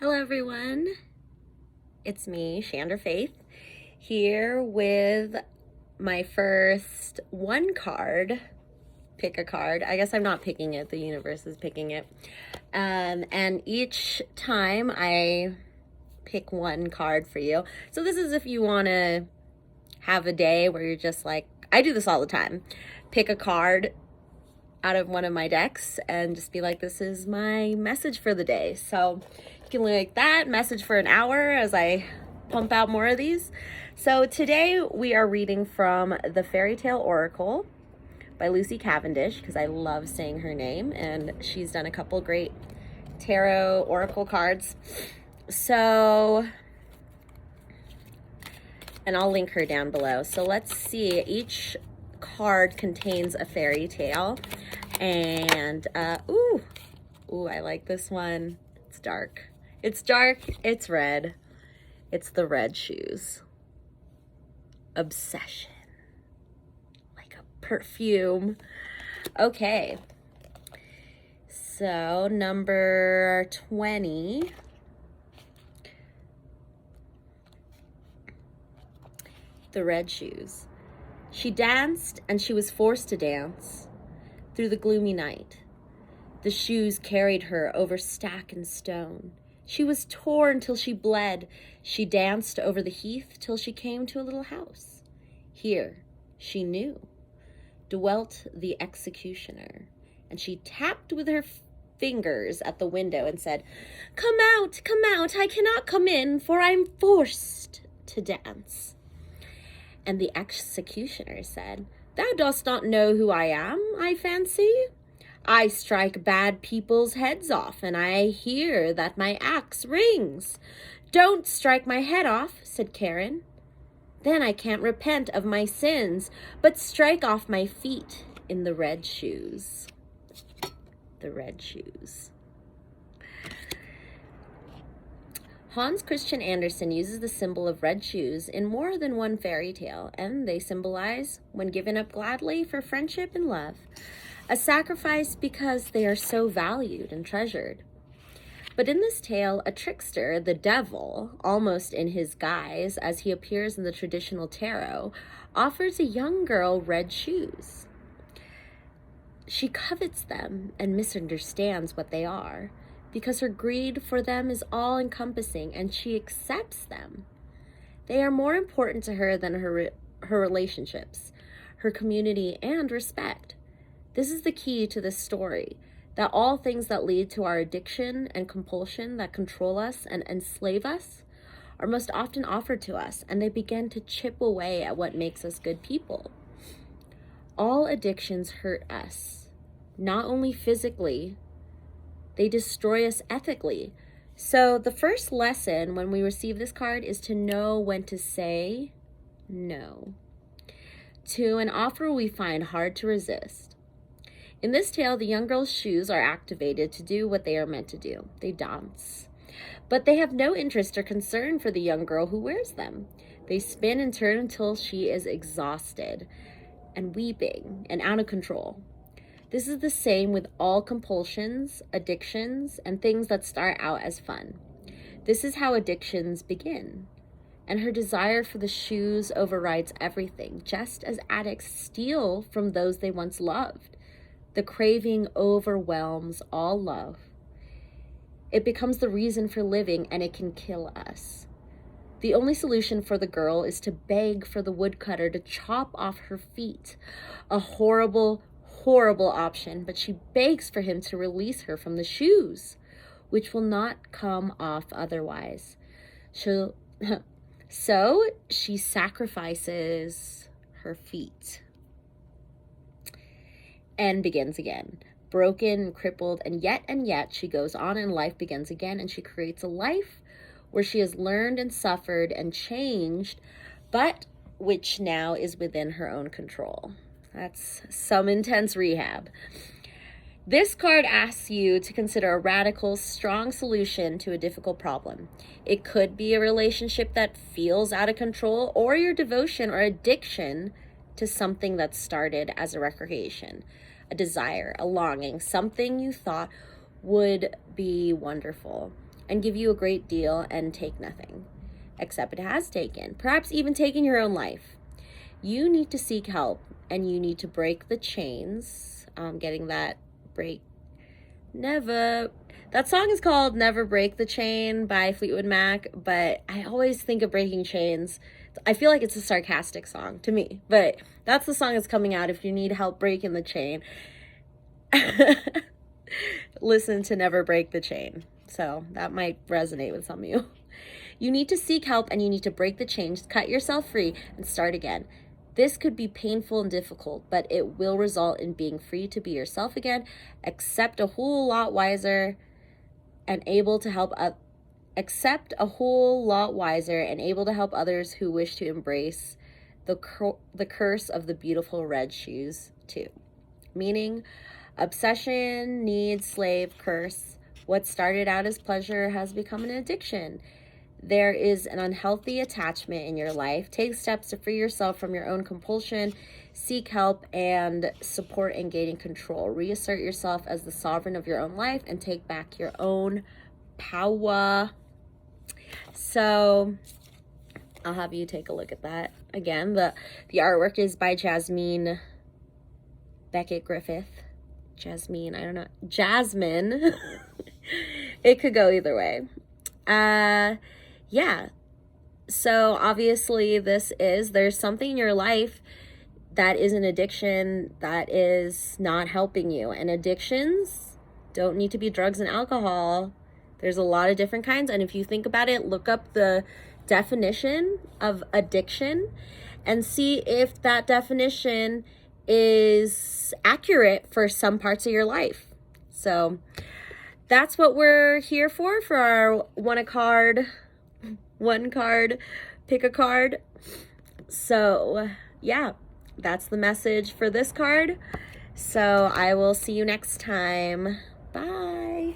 Hello everyone, it's me, Chandra Faith, here with my first one card, pick a card. I guess I'm not picking it, the universe is picking it. And each time I pick one card for you. So this is if you want to have a day where you're just like, I do this all the time, pick a card out of one of my decks and just be like, this is my message for the day. So you can like that message for an hour as I pump out more of these. So today we are reading from the Fairy Tale Oracle by Lucy Cavendish, because I love saying her name and she's done a couple great tarot oracle cards. So, and I'll link her down below. So let's see, each card contains a fairy tale. And ooh, I like this one. It's dark. It's red. It's the red shoes. Obsession. Like a perfume. Okay. So number 20. The red shoes. She danced and she was forced to dance through the gloomy night. The shoes carried her over stack and stone. She was torn till she bled. She danced over the heath till she came to a little house. Here, she knew, dwelt the executioner, and she tapped with her fingers at the window and said, come out, I cannot come in, for I'm forced to dance." And the executioner said, "Thou dost not know who I am, I fancy. I strike bad people's heads off, and I hear that my axe rings." "Don't strike my head off," said Karen. "Then I can't repent of my sins, but strike off my feet in the red shoes." The red shoes. Hans Christian Andersen uses the symbol of red shoes in more than one fairy tale, and they symbolize, when given up gladly for friendship and love, a sacrifice because they are so valued and treasured. But in this tale, a trickster, the devil, almost in his guise as he appears in the traditional tarot, offers a young girl red shoes. She covets them and misunderstands what they are, because her greed for them is all-encompassing, and she accepts them. They are more important to her than her relationships, her community, and respect. This is the key to this story, that all things that lead to our addiction and compulsion that control us and enslave us are most often offered to us, and they begin to chip away at what makes us good people. All addictions hurt us, not only physically, they destroy us ethically. So the first lesson when we receive this card is to know when to say no to an offer we find hard to resist. In this tale, the young girl's shoes are activated to do what they are meant to do. They dance. But they have no interest or concern for the young girl who wears them. They spin and turn until she is exhausted and weeping and out of control. This is the same with all compulsions, addictions, and things that start out as fun. This is how addictions begin. And her desire for the shoes overrides everything, just as addicts steal from those they once loved. The craving overwhelms all love. It becomes the reason for living, and it can kill us. The only solution for the girl is to beg for the woodcutter to chop off her feet. A horrible option, but she begs for him to release her from the shoes, which will not come off otherwise. So she sacrifices her feet and begins again, broken, crippled, and yet she goes on, and life begins again, and she creates a life where she has learned and suffered and changed, but which now is within her own control. That's some intense rehab. This card asks you to consider a radical, strong solution to a difficult problem. It could be a relationship that feels out of control, or your devotion or addiction to something that started as a recreation, a desire, a longing, something you thought would be wonderful. and give you a great deal and take nothing, except it has taken, perhaps even taken your own life. You need to seek help, and you need to break the chains. Getting that break. That song is called Never Break the Chain by Fleetwood Mac, but I always think of Breaking Chains. I feel like it's a sarcastic song to me, but that's the song that's coming out. If you need help breaking the chain, listen to Never Break the Chain. So that might resonate with some of you. You need to seek help, and you need to break the chains, cut yourself free, and start again. This could be painful and difficult, but it will result in being free to be yourself again, accept a whole lot wiser and able to help others who wish to embrace the curse of the beautiful red shoes too. Meaning, obsession, need, slave, curse. What started out as pleasure has become an addiction. There is an unhealthy attachment in your life. Take steps to free yourself from your own compulsion. Seek help and support in gaining control. Reassert yourself as the sovereign of your own life and take back your own power. So I'll have you take a look at that. Again, the artwork is by Jasmine Beckett Griffith. Jasmine, I don't know. Jasmine. It could go either way. Yeah. So obviously there's something in your life that is an addiction that is not helping you. And addictions don't need to be drugs and alcohol. There's a lot of different kinds. And if you think about it, look up the definition of addiction and see if that definition is accurate for some parts of your life. So that's what we're here for our one card, pick a card. So yeah, that's the message for this card. So I will see you next time. Bye.